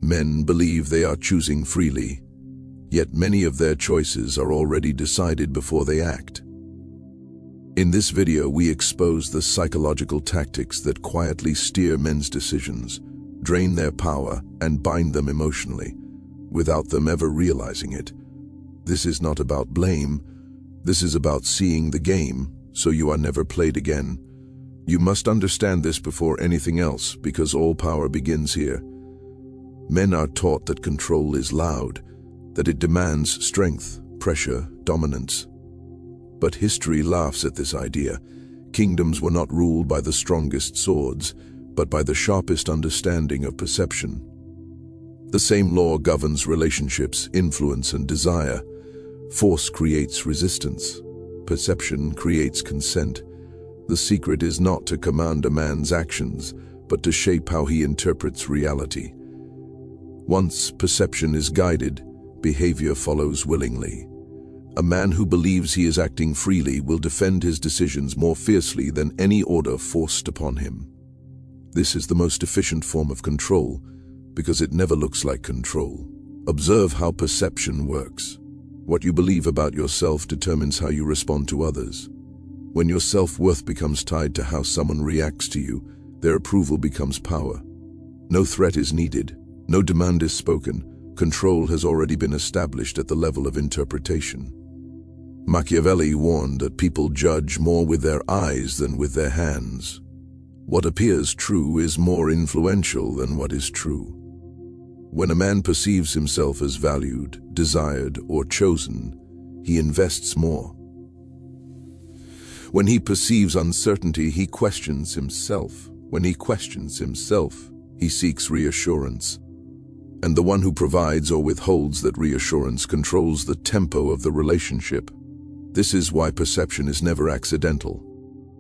Men believe they are choosing freely, yet many of their choices are already decided before they act. In this video, we expose the psychological tactics that quietly steer men's decisions, drain their power, and bind them emotionally, without them ever realizing it. This is not about blame. This is about seeing the game, so you are never played again. You must understand this before anything else, because all power begins here. Men are taught that control is loud, that it demands strength, pressure, dominance. But history laughs at this idea. Kingdoms were not ruled by the strongest swords, but by the sharpest understanding of perception. The same law governs relationships, influence, and desire. Force creates resistance. Perception creates consent. The secret is not to command a man's actions, but to shape how he interprets reality. Once perception is guided, behavior follows willingly. A man who believes he is acting freely will defend his decisions more fiercely than any order forced upon him. This is the most efficient form of control, because it never looks like control. Observe how perception works. What you believe about yourself determines how you respond to others. When your self-worth becomes tied to how someone reacts to you, their approval becomes power. No threat is needed, no demand is spoken. Control has already been established at the level of interpretation. Machiavelli warned that people judge more with their eyes than with their hands. What appears true is more influential than what is true. When a man perceives himself as valued, desired, or chosen, he invests more. When he perceives uncertainty, he questions himself. When he questions himself, he seeks reassurance. And the one who provides or withholds that reassurance controls the tempo of the relationship. This is why perception is never accidental.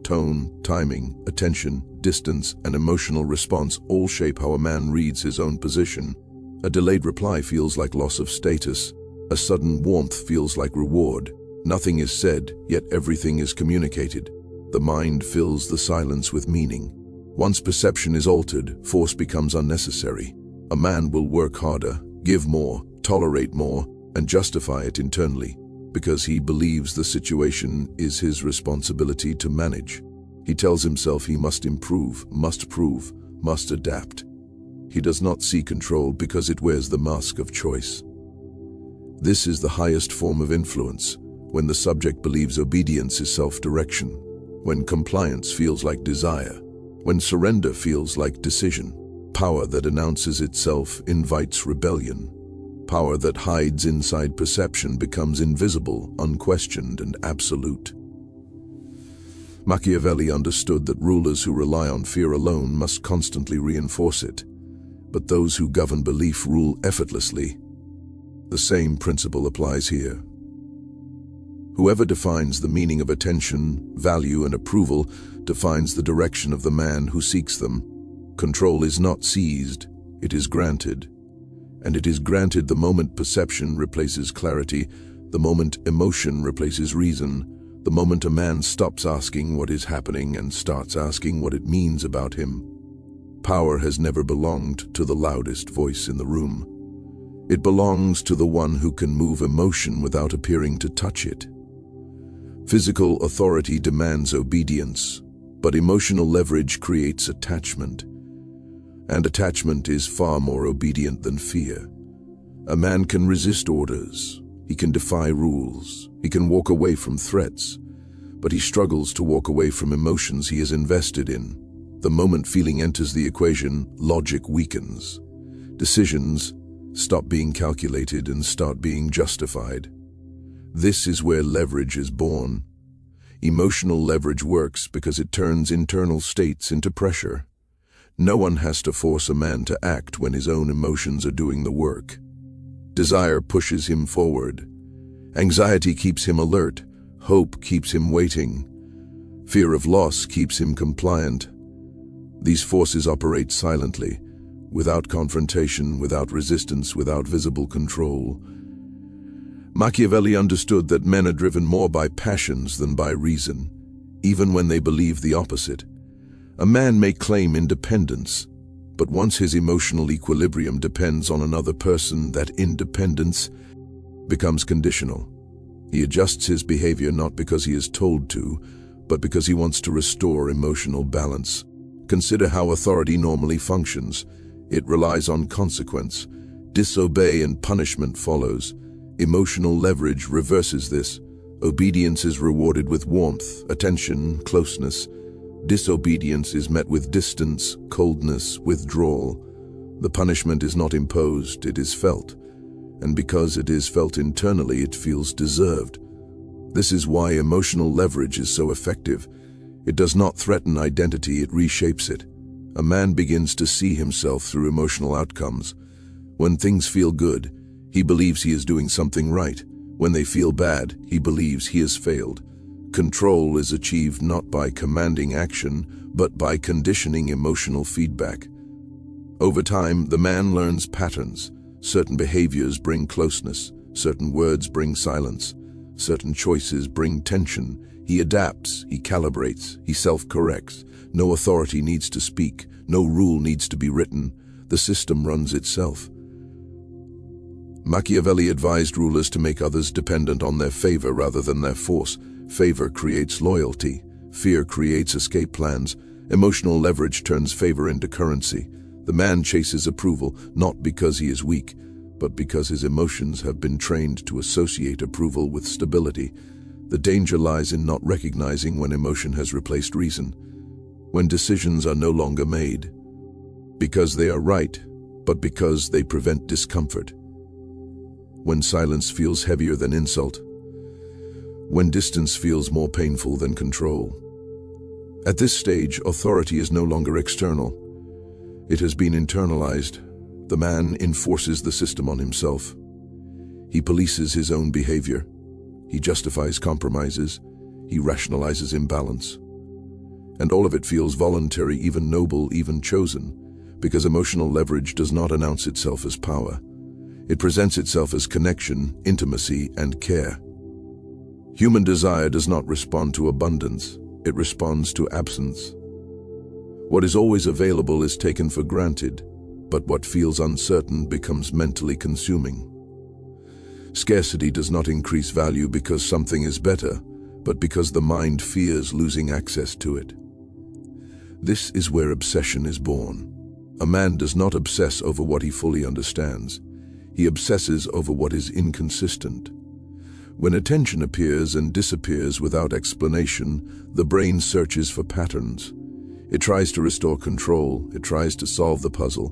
Tone, timing, attention, distance, and emotional response all shape how a man reads his own position. A delayed reply feels like loss of status. A sudden warmth feels like reward. Nothing is said, yet everything is communicated. The mind fills the silence with meaning. Once perception is altered, force becomes unnecessary. A man will work harder, give more, tolerate more, and justify it internally, because he believes the situation is his responsibility to manage. He tells himself he must improve, must prove, must adapt. He does not see control because it wears the mask of choice. This is the highest form of influence, when the subject believes obedience is self-direction, when compliance feels like desire, when surrender feels like decision. Power that announces itself invites rebellion. Power that hides inside perception becomes invisible, unquestioned, and absolute. Machiavelli understood that rulers who rely on fear alone must constantly reinforce it, but those who govern belief rule effortlessly. The same principle applies here. Whoever defines the meaning of attention, value, and approval defines the direction of the man who seeks them. Control is not seized, it is granted. And it is granted the moment perception replaces clarity, the moment emotion replaces reason, the moment a man stops asking what is happening and starts asking what it means about him. Power has never belonged to the loudest voice in the room. It belongs to the one who can move emotion without appearing to touch it. Physical authority demands obedience, but emotional leverage creates attachment. And attachment is far more obedient than fear. A man can resist orders, he can defy rules, he can walk away from threats, but he struggles to walk away from emotions he is invested in. The moment feeling enters the equation, logic weakens. Decisions stop being calculated and start being justified. This is where leverage is born. Emotional leverage works because it turns internal states into pressure. No one has to force a man to act when his own emotions are doing the work. Desire pushes him forward. Anxiety keeps him alert. Hope keeps him waiting. Fear of loss keeps him compliant. These forces operate silently, without confrontation, without resistance, without visible control. Machiavelli understood that men are driven more by passions than by reason, even when they believe the opposite. A man may claim independence, But once his emotional equilibrium depends on another person, that independence becomes conditional. He adjusts his behavior not because he is told to, but because he wants to restore emotional balance. Consider how authority normally functions. It relies on consequence. Disobey and punishment follows. Emotional leverage reverses this. Obedience is rewarded with warmth, attention, closeness. Disobedience is met with distance, coldness, withdrawal. The punishment is not imposed, it is felt. And because it is felt internally, it feels deserved. This is why emotional leverage is so effective. It does not threaten identity, it reshapes it. A man begins to see himself through emotional outcomes. When things feel good, he believes he is doing something right. When they feel bad, he believes he has failed. Control is achieved not by commanding action, but by conditioning emotional feedback. Over time, the man learns patterns. Certain behaviors bring closeness, certain words bring silence, certain choices bring tension. He adapts, he calibrates, he self-corrects. No authority needs to speak, no rule needs to be written. The system runs itself. Machiavelli advised rulers to make others dependent on their favor rather than their force. Favor creates loyalty, fear creates escape plans, emotional leverage turns favor into currency. The man chases approval not because he is weak, but because his emotions have been trained to associate approval with stability. The danger lies in not recognizing when emotion has replaced reason, when decisions are no longer made because they are right, but because they prevent discomfort. When silence feels heavier than insult, when distance feels more painful than control. At this stage, authority is no longer external. It has been internalized. The man enforces the system on himself. He polices his own behavior. He justifies compromises. He rationalizes imbalance. And all of it feels voluntary, even noble, even chosen, because emotional leverage does not announce itself as power. It presents itself as connection, intimacy, and care. Human desire does not respond to abundance. It responds to absence. What is always available is taken for granted, but what feels uncertain becomes mentally consuming. Scarcity does not increase value because something is better, but because the mind fears losing access to it. This is where obsession is born. A man does not obsess over what he fully understands. He obsesses over what is inconsistent. When attention appears and disappears without explanation, the brain searches for patterns. It tries to restore control, it tries to solve the puzzle.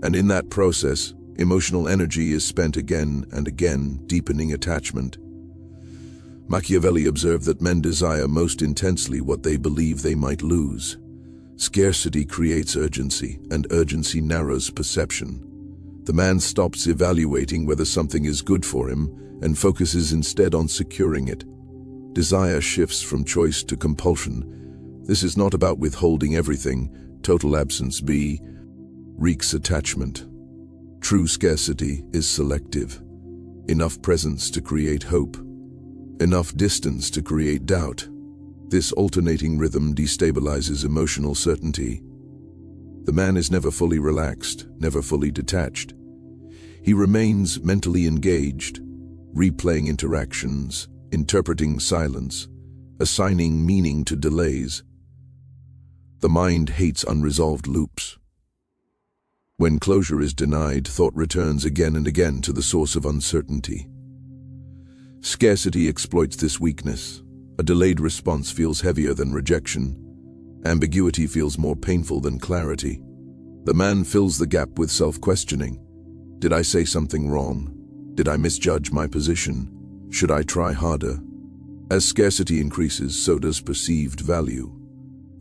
And in that process, emotional energy is spent again and again, deepening attachment. Machiavelli observed that men desire most intensely what they believe they might lose. Scarcity creates urgency, and urgency narrows perception. The man stops evaluating whether something is good for him and focuses instead on securing it. Desire shifts from choice to compulsion. This is not about withholding everything. Total absence wreaks attachment. True scarcity is selective. Enough presence to create hope. Enough distance to create doubt. This alternating rhythm destabilizes emotional certainty. The man is never fully relaxed, never fully detached. He remains mentally engaged, replaying interactions, interpreting silence, assigning meaning to delays. The mind hates unresolved loops. When closure is denied, thought returns again and again to the source of uncertainty. Scarcity exploits this weakness. A delayed response feels heavier than rejection. Ambiguity feels more painful than clarity. The man fills the gap with self-questioning. Did I say something wrong? Did I misjudge my position? Should I try harder? As scarcity increases, so does perceived value.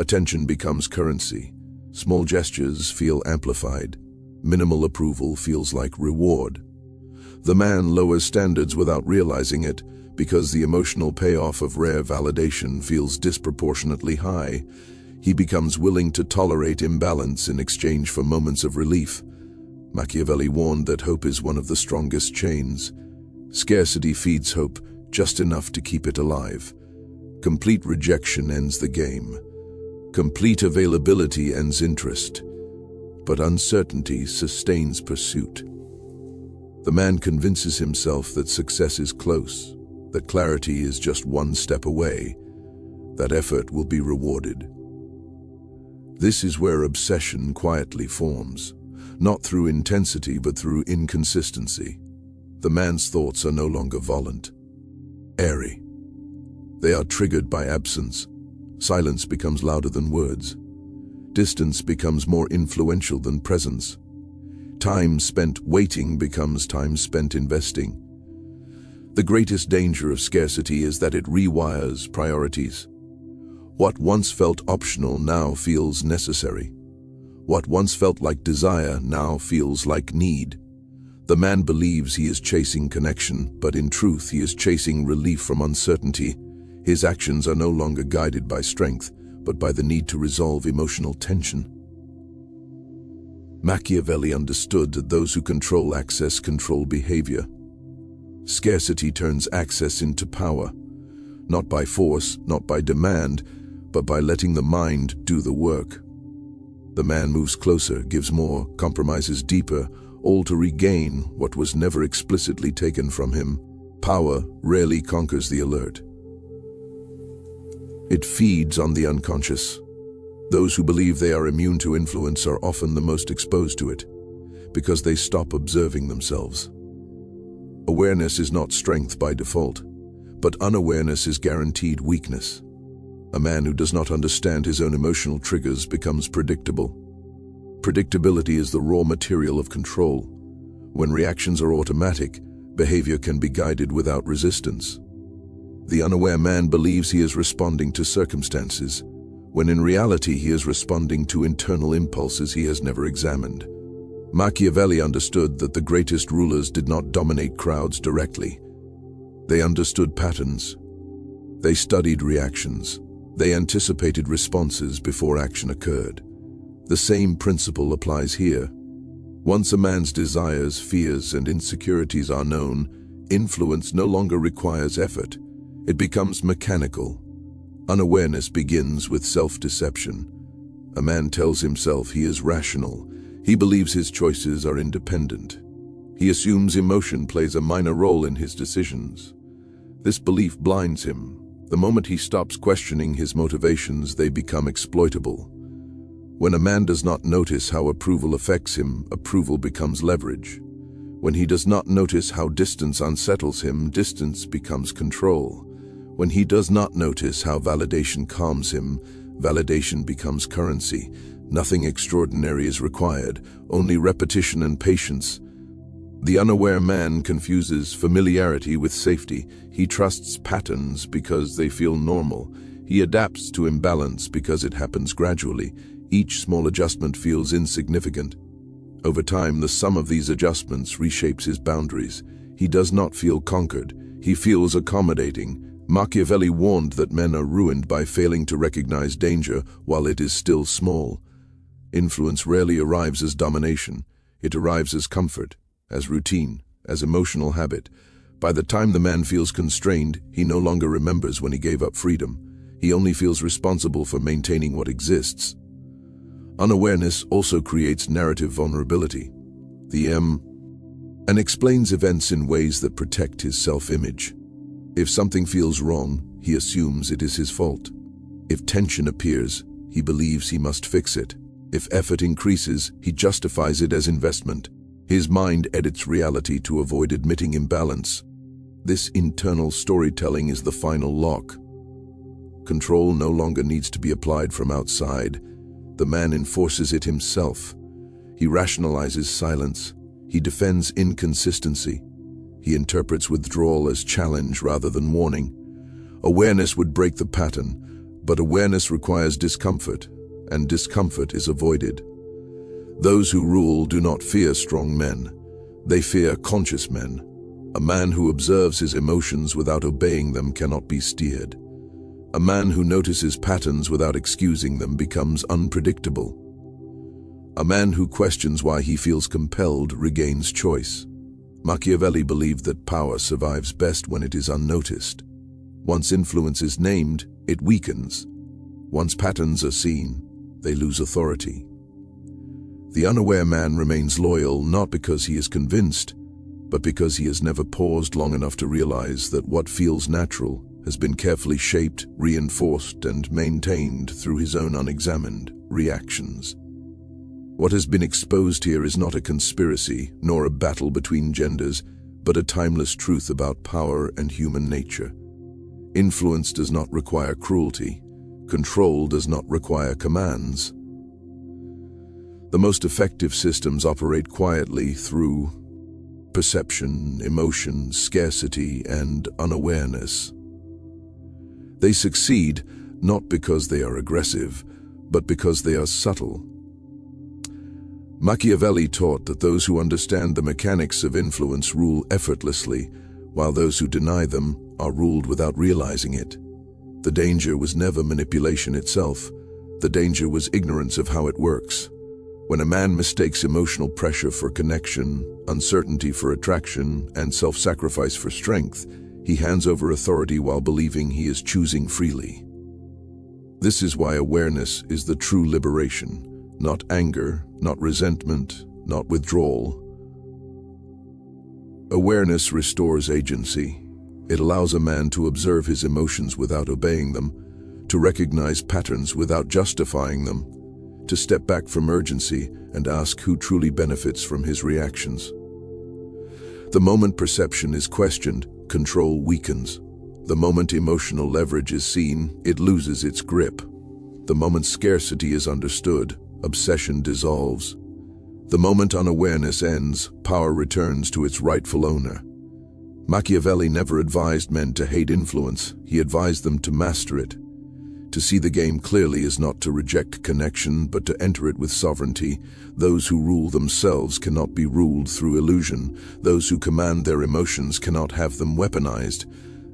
Attention becomes currency. Small gestures feel amplified. Minimal approval feels like reward. The man lowers standards without realizing it because the emotional payoff of rare validation feels disproportionately high. He becomes willing to tolerate imbalance in exchange for moments of relief. Machiavelli warned that hope is one of the strongest chains. Scarcity feeds hope just enough to keep it alive. Complete rejection ends the game. Complete availability ends interest. but uncertainty sustains pursuit. The man convinces himself that success is close, that clarity is just one step away, that effort will be rewarded. This is where obsession quietly forms, not through intensity but through inconsistency. The man's thoughts are no longer volant, airy. They are triggered by absence. Silence becomes louder than words. Distance becomes more influential than presence. Time spent waiting becomes time spent investing. The greatest danger of scarcity is that it rewires priorities. What once felt optional now feels necessary. What once felt like desire now feels like need. The man believes he is chasing connection, but in truth he is chasing relief from uncertainty. His actions are no longer guided by strength, but by the need to resolve emotional tension. Machiavelli understood that those who control access control behavior. Scarcity turns access into power, not by force, not by demand, but by letting the mind do the work. The man moves closer, gives more, compromises deeper, all to regain what was never explicitly taken from him. Power rarely conquers the alert. It feeds on the unconscious. Those who believe they are immune to influence are often the most exposed to it, because they stop observing themselves. Awareness is not strength by default, but unawareness is guaranteed weakness. A man who does not understand his own emotional triggers becomes predictable. Predictability is the raw material of control. When reactions are automatic, behavior can be guided without resistance. The unaware man believes he is responding to circumstances, when in reality he is responding to internal impulses he has never examined. Machiavelli understood that the greatest rulers did not dominate crowds directly. They understood patterns. They studied reactions. They anticipated responses before action occurred. The same principle applies here. Once a man's desires, fears, and insecurities are known, influence no longer requires effort. It becomes mechanical. Unawareness begins with self-deception. A man tells himself he is rational. He believes his choices are independent. He assumes emotion plays a minor role in his decisions. This belief blinds him. The moment he stops questioning his motivations, they become exploitable. When a man does not notice how approval affects him, approval becomes leverage. When he does not notice how distance unsettles him, distance becomes control. When he does not notice how validation calms him, validation becomes currency. Nothing extraordinary is required, only repetition and patience. The unaware man confuses familiarity with safety. He trusts patterns because they feel normal. He adapts to imbalance because it happens gradually. Each small adjustment feels insignificant. Over time, the sum of these adjustments reshapes his boundaries. He does not feel conquered. He feels accommodating. Machiavelli warned that men are ruined by failing to recognize danger while it is still small. Influence rarely arrives as domination. It arrives as comfort, as routine, as emotional habit. By the time the man feels constrained, he no longer remembers when he gave up freedom. He only feels responsible for maintaining what exists. Unawareness also creates narrative vulnerability, and explains events in ways that protect his self-image. If something feels wrong, he assumes it is his fault. If tension appears, he believes he must fix it. If effort increases, he justifies it as investment. His mind edits reality to avoid admitting imbalance. This internal storytelling is the final lock. Control no longer needs to be applied from outside. The man enforces it himself. He rationalizes silence. He defends inconsistency. He interprets withdrawal as challenge rather than warning. Awareness would break the pattern, but awareness requires discomfort, and discomfort is avoided. Those who rule do not fear strong men. They fear conscious men. A man who observes his emotions without obeying them cannot be steered. A man who notices patterns without excusing them becomes unpredictable. A man who questions why he feels compelled regains choice. Machiavelli believed that power survives best when it is unnoticed. Once influence is named, it weakens. Once patterns are seen, they lose authority. The unaware man remains loyal not because he is convinced, but because he has never paused long enough to realize that what feels natural has been carefully shaped, reinforced, and maintained through his own unexamined reactions. What has been exposed here is not a conspiracy, nor a battle between genders, but a timeless truth about power and human nature. Influence does not require cruelty. Control does not require commands. The most effective systems operate quietly through perception, emotion, scarcity, and unawareness. They succeed not because they are aggressive, but because they are subtle. Machiavelli taught that those who understand the mechanics of influence rule effortlessly, while those who deny them are ruled without realizing it. The danger was never manipulation itself. The danger was ignorance of how it works. When a man mistakes emotional pressure for connection, uncertainty for attraction, and self-sacrifice for strength, he hands over authority while believing he is choosing freely. This is why awareness is the true liberation. Not anger, not resentment, not withdrawal. Awareness restores agency. It allows a man to observe his emotions without obeying them, to recognize patterns without justifying them, to step back from urgency and ask who truly benefits from his reactions. The moment perception is questioned, control weakens. The moment emotional leverage is seen, it loses its grip. The moment scarcity is understood, obsession dissolves. The moment unawareness ends, power returns to its rightful owner. Machiavelli never advised men to hate influence. He advised them to master it. To see the game clearly is not to reject connection, but to enter it with sovereignty. Those who rule themselves cannot be ruled through illusion. Those who command their emotions cannot have them weaponized.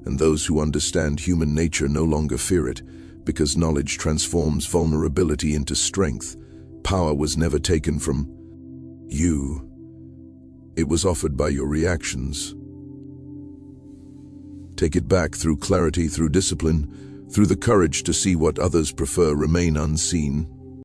And those who understand human nature no longer fear it, because knowledge transforms vulnerability into strength. Power was never taken from you. It was offered by your reactions. Take it back through clarity, through discipline, through the courage to see what others prefer remain unseen.